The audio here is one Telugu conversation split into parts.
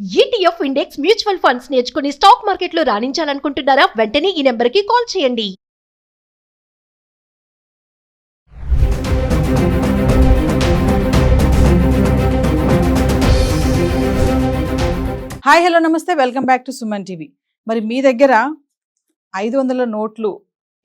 ఈటీఎఫ్ ఇండెక్స్ మ్యూచువల్ ఫండ్స్ నేర్చుకుని స్టాక్ మార్కెట్లో రాణించాలనుకుంటున్నారా? వెంటనే ఈ నెంబర్కి కాల్ చేయండి. హాయ్ హలో నమస్తే, welcome back to Suman TV. మరి మీ దగ్గర 500 నోట్లు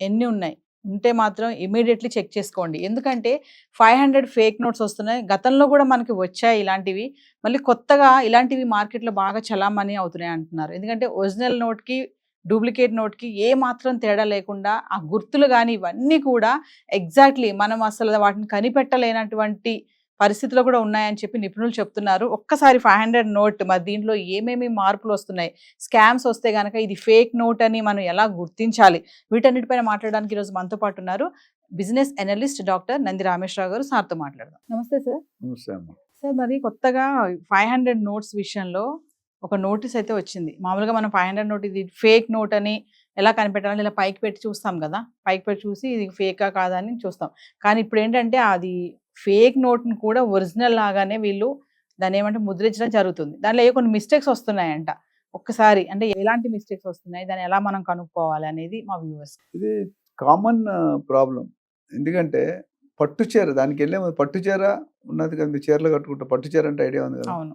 ఎన్ని ఉన్నాయి ఉంటే మాత్రం ఇమీడియట్లీ చెక్ చేసుకోండి. ఎందుకంటే 500 ఫేక్ నోట్స్ వస్తున్నాయి. గతంలో కూడా మనకి వచ్చాయి ఇలాంటివి. మళ్ళీ కొత్తగా ఇలాంటివి మార్కెట్లో బాగా చలామణి అవుతున్నాయి అంటున్నారు. ఎందుకంటే ఒరిజినల్ నోట్కి డూప్లికేట్ నోట్కి ఏ మాత్రం తేడా లేకుండా ఆ గుర్తులు కానీ ఇవన్నీ కూడా ఎగ్జాక్ట్లీ మనం అసలు వాటిని కనిపెట్టలేనటువంటి పరిస్థితులు కూడా ఉన్నాయని చెప్పి నిపుణులు చెప్తున్నారు. ఒక్కసారి 500 నోట్ మరి దీంట్లో ఏమేమి మార్పులు వస్తున్నాయి, స్కామ్స్ వస్తే కనుక ఇది ఫేక్ నోట్ అని మనం ఎలా గుర్తించాలి, వీటన్నిటిపైన మాట్లాడడానికి ఈరోజు మనతో పాటు ఉన్నారు business analyst doctor Nandi Rameshwar Rao గారు. సార్తో మాట్లాడదాం. నమస్తే సార్. సార్, మరి కొత్తగా 500 నోట్స్ విషయంలో ఒక నోటీస్ అయితే వచ్చింది. మామూలుగా మనం 500 నోట్ ఇది ఫేక్ నోట్ అని ఎలా కనిపెట్టాలని ఇలా పైకి పెట్టి చూస్తాం కదా, పైకి పెట్టి చూసి ఇది ఫేకా కాదా అని చూస్తాం. కానీ ఇప్పుడు ఏంటంటే అది ఫేక్ నోట్ని కూడా ఒరిజినల్ లాగానే వీళ్ళు దాన్ని ఏమంటే ముద్రించడం జరుగుతుంది. దానిలో కొన్ని మిస్టేక్స్ వస్తున్నాయంట. ఒక్కసారి అంటే ఎలాంటి మిస్టేక్స్ వస్తున్నాయి, దాన్ని ఎలా మనం కనుక్కోవాలి అనేది మా వ్యూవర్స్. ఇది కామన్ ప్రాబ్లం. ఎందుకంటే పట్టు చీర, దానికి వెళ్ళే పట్టు చీర ఉన్నది కదా, మీరు చీరలు కట్టుకుంటారు. పట్టు చీర అంటే ఐడియా ఉంది కదా. అవును.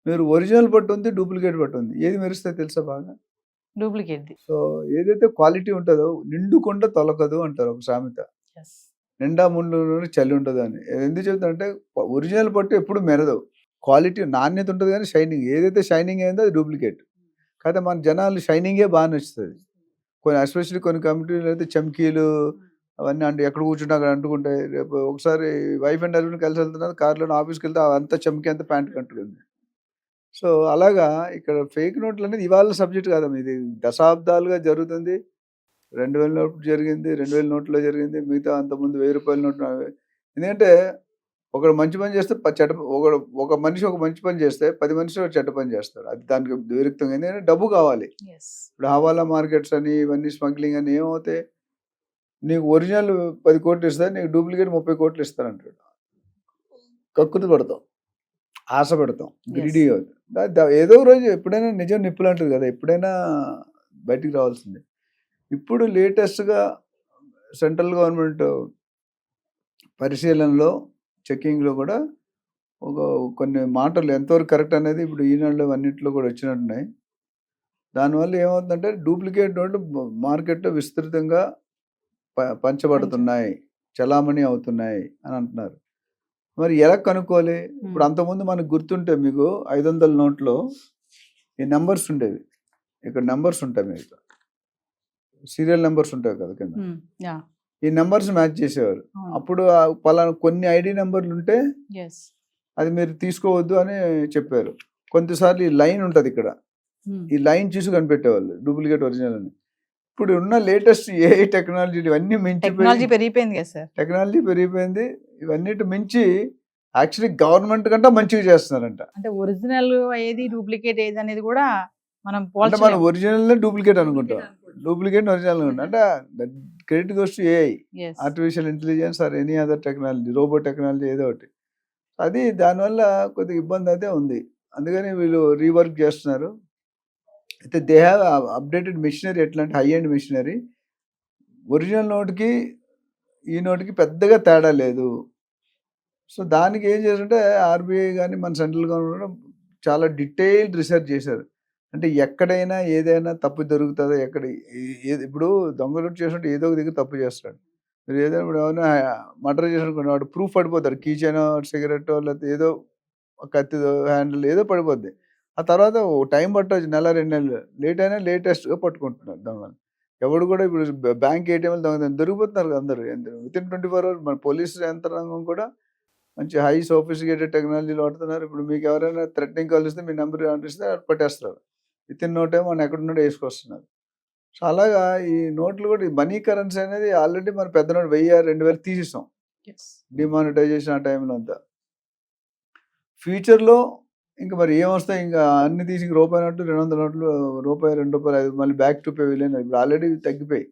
మీరు ఒరిజినల్ పట్టు ఉంది, డూప్లికేట్ పట్టు ఉంది, ఏది మెరుస్తే తెలుసా? బాగా డూప్లికేట్. సో ఏదైతే క్వాలిటీ ఉంటుందో నిండుకుండా తొలకదు అంటారు ఒక సామెత. నిండా ముందు చలి ఉండదు అని ఎందుకు చెప్తానంటే ఒరిజినల్ పట్టు ఎప్పుడు మెరదు, క్వాలిటీ నాణ్యత ఉంటుంది కానీ షైనింగ్ ఏదైతే షైనింగ్ అయిందో అది డూప్లికేట్. కాకపోతే మన జనాలు షైనింగే బాగా నచ్చుతుంది. కొన్ని ఎస్పెషల్లీ కొన్ని కమిటీలు అయితే చమ్కీలు అవన్నీ అంటే ఎక్కడ కూర్చుంటే అక్కడ అంటుకుంటాయి. రేపు ఒకసారి వైఫ్ అండ్ హస్బెండ్ కలిసి వెళ్తున్నారు, కార్లో ఆఫీస్కి వెళ్తే అంతా చమ్కీ అంతా ప్యాంట్ కంటుకుంది. సో అలాగా ఇక్కడ ఫేక్ నోట్లు అనేది ఇవాళ సబ్జెక్ట్ కాదమ్మా, ఇది దశాబ్దాలుగా జరుగుతుంది. 2000 నోట్లు జరిగింది, 2000 నోట్లో జరిగింది, మిగతా అంతకుముందు 1000 రూపాయల నోట్లు. ఎందుకంటే ఒకడు మంచి పని చేస్తే ఒక మనిషి ఒక మంచి పని చేస్తే 10 మనుషులు చెడ్డ పని చేస్తారు. అది దానికి విరుక్తంగా. ఎందుకంటే డబ్బు కావాలి. ఇప్పుడు హవాలా మార్కెట్స్ అని ఇవన్నీ స్మగ్లింగ్ అని ఏమవుతాయి, నీకు ఒరిజినల్ 10 కోట్లు ఇస్తారు, నీకు డూప్లికేట్ 30 కోట్లు ఇస్తారంటాడు. కక్కుతు పడతాం, ఆశ పెడతాం, గ్రీడీ అవుతాం. ఏదో రోజు ఎప్పుడైనా నిజం నిప్పులు అంటుంది కదా, ఎప్పుడైనా బయటికి రావాల్సిందే. ఇప్పుడు లేటెస్ట్గా సెంట్రల్ గవర్నమెంట్ పరిశీలనలో చెక్కింగ్లో కూడా కొన్ని మాటలు ఎంతవరకు కరెక్ట్ అనేది ఇప్పుడు ఈనాడులో అన్నింటిలో కూడా వచ్చినట్టున్నాయి. దానివల్ల ఏమవుతుందంటే డూప్లికేట్ నోట్లు మార్కెట్లో విస్తృతంగా పంచబడుతున్నాయి, చలామణి అవుతున్నాయి అని అంటున్నారు. మరి ఎలా కనుక్కోవాలి? ఇప్పుడు అంతకుముందు మనకు గుర్తుంటే మీకు 500 నోట్లో ఈ నెంబర్స్ ఉండేవి. ఇక్కడ నెంబర్స్ ఉంటాయి, మీకు సీరియల్ నెంబర్స్ ఉంటాయి కదా కింద, ఈ నెంబర్స్ మ్యాచ్ చేసేవారు. అప్పుడు పలానా కొన్ని ఐడి నెంబర్లు ఉంటే అది మీరు తీసుకోవద్దు అని చెప్పారు. కొంతసార్లు ఈ లైన్ ఉంటుంది ఇక్కడ, ఈ లైన్ చూసి కనిపెట్టేవాళ్ళు డూప్లికేట్ ఒరిజినల్ అని. ఇప్పుడు ఉన్న లేటెస్ట్ ఏఐ టెక్నాలజీ ఇవన్నీ మించి పెరిగిపోయింది కదా సార్, టెక్నాలజీ పెరిగిపోయింది. ఇవన్నిటి మించి యాక్చువల్లీ గవర్నమెంట్ కంటే మంచిగా చేస్తున్నారంట. అంటే ఒరిజినల్ ఏది డూప్లికేట్ ఏది అనేది కూడా మనం ఒరిజినల్ డూప్లికేట్ అనుకుంటాం, డూప్లికేట్ ఒరిజినల్ అనుకుంటాం. అంటే credit goes to AI, artificial intelligence or any other technology, robo technology ఏదో ఒకటి. అది దానివల్ల కొద్దిగా ఇబ్బంది అయితే ఉంది. అందుకని వీళ్ళు రీవర్క్ చేస్తున్నారు. అయితే దే హ్యావ్ అప్డేటెడ్ మిషనరీ. ఎట్లా అంటే హై ఎండ్ మిషనరీ. ఒరిజినల్ నోట్కి ఈ నోట్కి పెద్దగా తేడా లేదు. సో దానికి ఏం చేస్తుంటే ఆర్బీఐ కానీ మన సెంట్రల్ గవర్నమెంట్ చాలా డీటెయిల్డ్ రీసెర్చ్ చేశారు. అంటే ఎక్కడైనా ఏదైనా తప్పు జరుగుతుందో, ఇప్పుడు దొంగలు చేసినట్టు ఏదో ఒక దగ్గర తప్పు చేస్తాడు. మీరు ఏదైనా ఇప్పుడు ఏమైనా మర్డర్ చేసినట్టు వాడు ప్రూఫ్ పడిపోతాడు, కీచైన్ సిగరెట్ లేకపోతే ఏదో కత్తి హ్యాండిల్ ఏదో పడిపోద్ది. ఆ తర్వాత టైం పట్టవచ్చు, నెల 2 నెలలు లేట్ అయినా లేటెస్ట్గా పట్టుకుంటున్నారు దొంగలు. ఎవడు కూడా ఇప్పుడు బ్యాంక్ ఏటీఎంలు దొరికిపోతున్నారు అందరూ వితిన్ 24 hours. మన పోలీస్ యంత్రాంగం కూడా మంచి హై సోఫిస్టికేటెడ్ టెక్నాలజీలు వాడుతున్నారు. ఇప్పుడు మీకు ఎవరైనా థ్రెటనింగ్ కాల్ ఇస్తే మీ నెంబర్ అంటిస్తే పట్టేస్తారు. వితిన్ నో టైం మనం ఎక్కడున్నాడో వేసుకొస్తున్నారు. సో అలాగా ఈ నోట్లు కూడా మనీ కరెన్సీ అనేది ఆల్రెడీ మన పెద్ద నోట్ 1000, 2000 తీసేసాం డిమానిటైజేషన్ ఆ టైంలో అంతా. ఫ్యూచర్లో ఇంకా మరి ఏమొస్తాయి, ఇంకా అన్ని తీసి రూపాయి నోట్లు, 200 నోట్లు, రూపాయి, 2 రూపాయలు, 5 మళ్ళీ బ్యాక్ టు పే విలేన్. ఇప్పుడు ఆల్రెడీ తగ్గిపోయి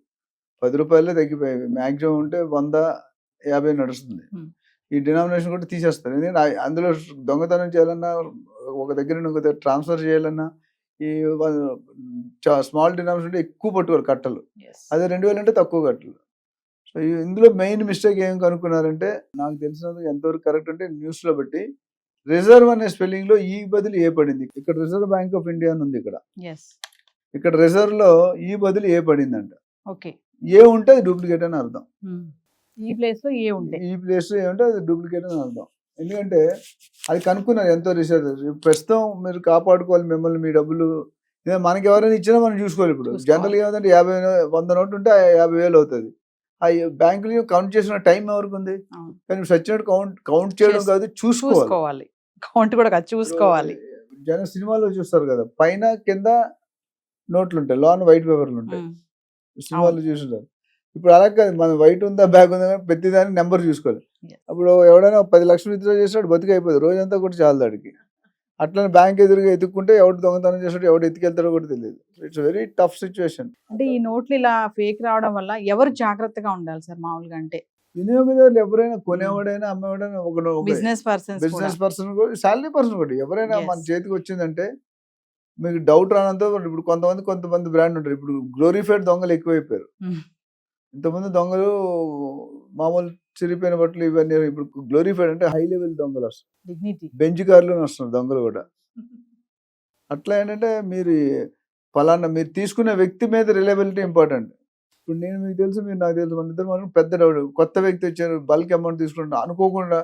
10 రూపాయలే తగ్గిపోయి, మ్యాక్సిమం ఉంటే 100, 50 నడుస్తుంది. ఈ డినామినేషన్ కూడా తీసేస్తారు. ఎందుకంటే అందులో దొంగతనం చేయాలన్నా ఒక దగ్గర నుండి ఒక దగ్గర ట్రాన్స్ఫర్ చేయాలన్నా ఈ స్మాల్ డినామినేషన్ ఉంటే ఎక్కువ పట్టుకోవాలి కట్టలు, అదే 2000 అంటే తక్కువ కట్టలు. సో ఇందులో మెయిన్ మిస్టేక్ ఏం కనుక్కున్నారంటే, నాకు తెలిసినందుకు ఎంతవరకు కరెక్ట్ అంటే న్యూస్లో బట్టి రిజర్వ్ అనే స్పెల్లింగ్ లో ఈ బదులు ఏ పడింది. ఇక్కడ రిజర్వ్ బ్యాంక్ ఆఫ్ ఇండియా అని ఉంది, ఇక్కడ రిజర్వ్ లో ఈ బదులు ఏ పడిందంట. ఓకే, ఏ ఉంటే అది డూప్లికేట్ అని అర్థం. ఈ ప్లేస్ లో ఏ ఉంటే ఏ ఉంటే అది డూప్లికేట్ అని అర్థం. ఎందుకంటే అది కనుక్కున్నారు ఎంతో రీసెర్చ్. ప్రస్తుతం మీరు కాపాడుకోవాలి మిమ్మల్ని, మీ డబ్బులు మనకి ఎవరైనా ఇచ్చినా మనం చూసుకోవాలి. ఇప్పుడు జనరల్ గా ఏమంటే 50-100 నోటు ఉంటే 50,000 అవుతుంది. ఆ బ్యాంకులు కౌంట్ చేసిన టైం ఎవరికి ఉంది, కానీ సచ్చినట్టు కౌంట్ చేయడం కాదు, చూసుకోవాలి. కౌంట్ కూడా కాదు, చూసుకోవాలి. జన సినిమాలో చూస్తారు కదా, పైన కింద నోట్లు ఉంటాయి, లోన్ వైట్ పేపర్లు ఉంటాయి, సినిమాలో చూసుంటారు. ఇప్పుడు అలా కాదు, మన వైట్ ఉందా బ్యాగ్ ఉందా ప్రతి దానికి నెంబర్ చూసుకోవాలి. అప్పుడు ఎవడైనా 10 లక్షలు విత్డ్రా చేసాడు బతికి అయిపోతుంది, రోజంతా కూడా చాలు దాడికి. అట్లనే బ్యాంక్ ఎదురుగా ఎత్తుక్కుంటే ఎవడు దొంగతనం చేస్తాడు, ఎవడు ఎత్తుకెళ్తాడో కూడా తెలియదు. It's very tough situation. అంటే ఈ నోట్లు ఇలా ఫేక్ రావడం వల్ల ఎవరు జాగ్రత్తగా ఉండాలి సార్ మామూలుగా? అంటే వినియోగదారులు ఎవరైనా, కొనేవాడైనా అమ్మేవాడైనా, ఒక బిజినెస్ పర్సన్ కూడా, శాలరీ పర్సన్ కూడా ఎవరైనా మన చేతికి వచ్చిందంటే మీకు డౌట్ రానంత. ఇప్పుడు కొంతమంది బ్రాండ్ ఉంటారు, ఇప్పుడు గ్లోరిఫైడ్ దొంగలు ఎక్కువైపోయారు. ఇంతమంది దొంగలు మామూలు చిరిపోయిన బట్టలు ఇవన్నీ, ఇప్పుడు గ్లోరిఫైడ్ అంటే హై లెవెల్ దొంగలు వస్తారు, బెంచ్ కార్లు వస్తున్నారు దొంగలు కూడా. అట్లా ఏంటంటే మీరు ఫలానా మీరు తీసుకునే వ్యక్తి మీద రిలయబిలిటీ ఇంపార్టెంట్. ఇప్పుడు నేను మీకు తెలుసు, మీరు నాకు తెలుసు, మన ఇద్దరు మనం పెద్ద డౌట్. కొత్త వ్యక్తి వచ్చారు, బల్క్ అమౌంట్ తీసుకుంటాడు, అనుకోకుండా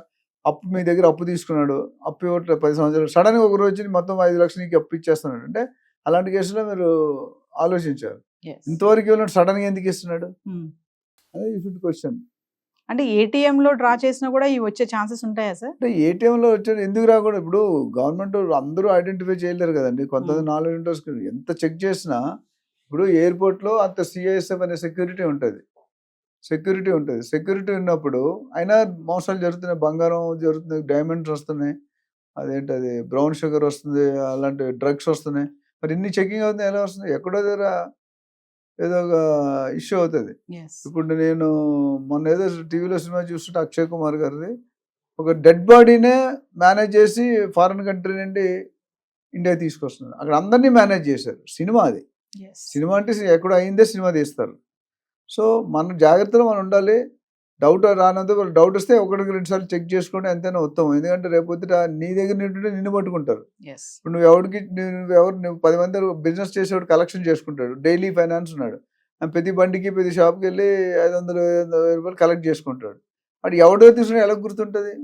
మీ దగ్గర అప్పు తీసుకున్నాడు, అప్పు ఇవ్వట్లేదు 10 సంవత్సరాలు, సడన్గా ఒక రోజు మొత్తం 5 లక్షలు నీకు అప్పు ఇచ్చేస్తున్నాడు అంటే, అలాంటి కేసులో మీరు ఆలోచించారు. ఇంతవరకు ఇవ్వలేదు, సడన్ గా ఎందుకు ఇస్తున్నాడు అదే యూ షుడ్ క్వశ్చన్. అంటే ఏటీఎం లో డ్రా చేసినా కూడా ఇవి వచ్చే ఛాన్సెస్ ఉంటాయా సార్? అంటే ఏటీఎం లో వచ్చాడు ఎందుకు రాకూడదు? ఇప్పుడు గవర్నమెంట్ అందరూ ఐడెంటిఫై చేయలేరు కదండి, కొంతమంది నాలెడ్జ్ ఉంటుంది. ఎంత చెక్ చేసినా ఇప్పుడు ఎయిర్పోర్ట్ లో అంత సిఐఎస్ఎఫ్ అనే సెక్యూరిటీ ఉంటుంది. సెక్యూరిటీ ఉన్నప్పుడు అయినా మోసాలు జరుగుతున్నాయి, బంగారం జరుగుతుంది, డైమండ్స్ వస్తున్నాయి, అదేంటది బ్రౌన్ షుగర్ వస్తుంది, అలాంటి డ్రగ్స్ వస్తున్నాయి. మరి ఇన్ని చెకింగ్ అవుతుంది, ఎలా వస్తుంది? ఎక్కడో దగ్గర ఏదో ఒక ఇష్యూ అవుతుంది. ఇప్పుడు నేను మొన్న ఏదో టీవీలో సినిమా చూస్తుంటే అక్షయ్ కుమార్ గారిది ఒక డెడ్ బాడీనే మేనేజ్ చేసి ఫారిన్ కంట్రీ నుండి ఇండియా తీసుకొస్తున్నారు. అక్కడ అందరినీ మేనేజ్ చేశారు. సినిమా అది, సినిమా అంటే ఎక్కడో అయిందే సినిమా తీస్తారు. సో మన జాగ్రత్తలో మనం ఉండాలి. డౌట్ రానంత డౌట్ వస్తే 1-2 సార్లు చెక్ చేసుకోండి, ఎంతైనా ఉత్తమం. ఎందుకంటే రేపు నీ దగ్గర నింటుంటే నిన్ను పట్టుకుంటారు. ఇప్పుడు నువ్వు 10 మంది బిజినెస్ చేసేవాడు కలెక్షన్ చేసుకుంటాడు, డైలీ ఫైనాన్స్ ఉన్నాడు, ప్రతి బండికి ప్రతి షాప్కి వెళ్ళి 500-1000 రూపాయలు కలెక్ట్ చేసుకుంటాడు. వాడు ఎవడో తీసుకుని ఎలా గుర్తుంటుంది?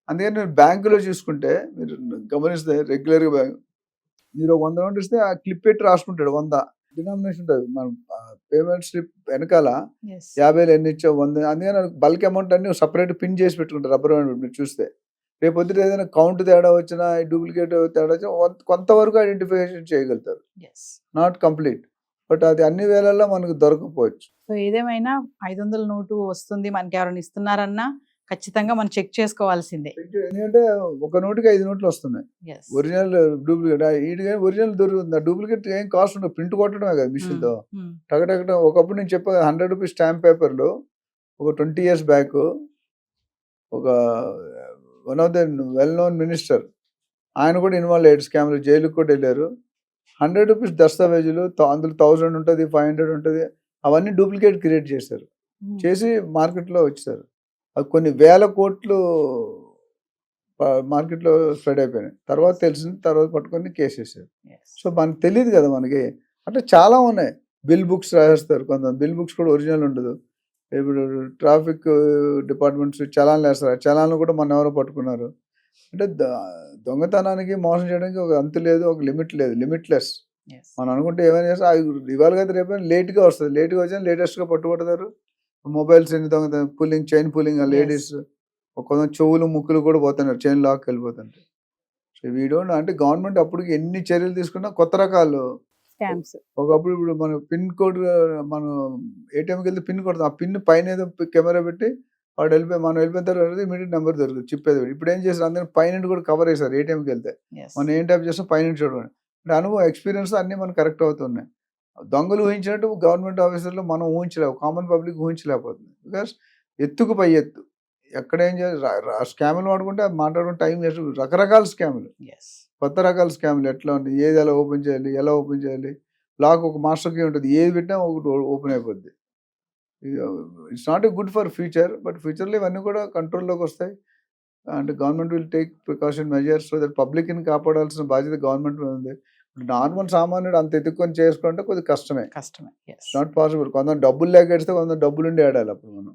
అందుకని మీరు బ్యాంకులో చూసుకుంటే, మీరు గమనిస్తే రెగ్యులర్గా బ్యాంక్ మీరు 100 నోట్ ఇస్తే ఆ క్లిప్ పెట్టి రాసుకుంటాడు, 100 డినామినేషన్ ఉంటుంది. మనం పేమెంట్ స్లిప్ వెనకాల 50 ఎన్ని ఇచ్చావు 100, అందుకని బల్క్ అమౌంట్ అన్ని సపరేట్ పిన్ చేసి పెట్టుకుంటారు రబ్బర్ బ్యాండ్. మీరు చూస్తే రేపు పొద్దుట ఏదైనా కౌంట్ తేడా వచ్చినా, డూప్లికేట్ తేడా వచ్చినా కొంతవరకు ఐడెంటిఫికేషన్ చేయగలుగుతారు, నాట్ కంప్లీట్. బట్ అది అన్ని వేళల్లో మనకు దొరకపోవచ్చు. సో ఏదేమైనా 500 నోటు వస్తుంది, మనకి ఎవరైనా ఇస్తున్నారన్నా ఖచ్చితంగా మనం చెక్ చేసుకోవాల్సిందే. ఎందుకంటే ఒక నోటుకి 5 నోట్లు వస్తున్నాయి, ఒరిజినల్ డూప్లికేట్. ఒరిజినల్ దొరుకుతుంది, డూప్లికేట్ ఏం కాస్ట్ ఉండదు, ప్రింట్ కొట్టడమే కదా మిషన్ తో టకటకట. ఒకప్పుడు నేను చెప్పా 100 రూపీస్ స్టాంప్ పేపర్లు ఒక 20 years బ్యాక్ ఒక one of the well known minister ఆయన కూడా ఇన్వాల్వ్ అయ్యాడు స్కామ్లో, జైలుకి కూడా వెళ్ళారు. 100 రూపీస్ దస్తావేజులు, అందులో 1000 ఉంటుంది, 500 ఉంటుంది, అవన్నీ డూప్లికేట్ క్రియేట్ చేశారు, చేసి మార్కెట్లో వచ్చారు. అది కొన్ని వేల కోట్లు మార్కెట్లో స్ప్రెడ్ అయిపోయినాయి. తర్వాత తెలిసింది, తర్వాత పట్టుకొని కేసు వేసారు. సో మనకు తెలియదు కదా మనకి. అట్లా చాలా ఉన్నాయి. బిల్ బుక్స్ రాసేస్తారు, కొంత బిల్ బుక్స్ కూడా ఒరిజినల్ ఉండదు. ఇప్పుడు ట్రాఫిక్ డిపార్ట్మెంట్స్ చలాన్లు వేస్తారు, చలాన్లు కూడా మన ఎవరో పట్టుకున్నారు. అంటే దొంగతనానికి మోసం చేయడానికి ఒక అంతు లేదు, ఒక లిమిట్ లేదు, లిమిట్లెస్. మనం అనుకుంటే ఏమైనా చేస్తే ఇవాళ కదా రేపు లేట్గా వస్తుంది, లేట్గా వచ్చినా లేటెస్ట్గా పట్టుబడతారు. మొబైల్స్ ఎన్ని దొంగతనం, పుల్లింగ్, చైన్ పుల్లింగ్, లేడీస్ కొంత చెవులు ముక్కులు కూడా పోతున్నారు, చైన్ లాక్ వెళ్ళిపోతుంటాయి. సో వీడోండి అంటే గవర్నమెంట్ అప్పటికి ఎన్ని చర్యలు తీసుకున్నా కొత్త రకాలు స్కామ్స్. ఒకప్పుడు ఇప్పుడు మన పిన్ కోడ్, మనం ఏటీఎంకి వెళ్తే పిన్ కొడతాం, ఆ పిన్ పైన ఏదో కెమెరా పెట్టి వాడు మనం వెళ్ళిపోయిన తర్వాత ఇమీడియట్ నెంబర్ దొరుకుతుంది, చిప్పేది. ఇప్పుడు ఏం చేస్తారు, అందరూ పైన కూడా కవర్ చేశారు. ఏటీఎంకి వెళ్తే మనం ఏం టైప్ చేస్తాం, పైన చూడమని. అంటే అనుభవం, ఎక్స్పీరియన్స్ అన్నీ మనకు కరెక్ట్ అవుతున్నాయి. దొంగలు ఊహించినట్టు గవర్నమెంట్ ఆఫీసర్లు మనం ఊహించలేము, కామన్ పబ్లిక్ ఊహించలేకపోతుంది. బికాస్ ఎత్తుకు పై ఎత్తు, ఎక్కడ ఏం చేయాలి, స్కాములు వాడుకుంటే మాట్లాడుకుంటే టైం వేస్ట్, రకరకాల స్కాములు. కొత్త రకాల స్కామ్లు ఎట్లా ఉంటాయి, ఏది ఎలా ఓపెన్ చేయాలి, ఎలా ఓపెన్ చేయాలి, లాక్ ఒక మాస్టర్ కీ ఉంటుంది, ఏది పెట్టినా ఒకటి ఓపెన్ అయిపోద్ది. It's not a good for future, but ఫ్యూచర్లో ఇవన్నీ కూడా కంట్రోల్లోకి వస్తాయి. And government will take precaution measures so that పబ్లిక్ని కాపాడాల్సిన బాధ్యత గవర్నమెంట్ మీద ఉంది. నార్మల్ సామాన్యుడు అంత ఎత్తుక్కొని చేసుకుంటే కొద్దిగా కష్టమే, కష్టమే. Yes. Not possible. కొంత డబ్బులు లేక ఏడిస్తే కొంత డబ్బులు ఉండి ఆడాలి అప్పుడు మనం.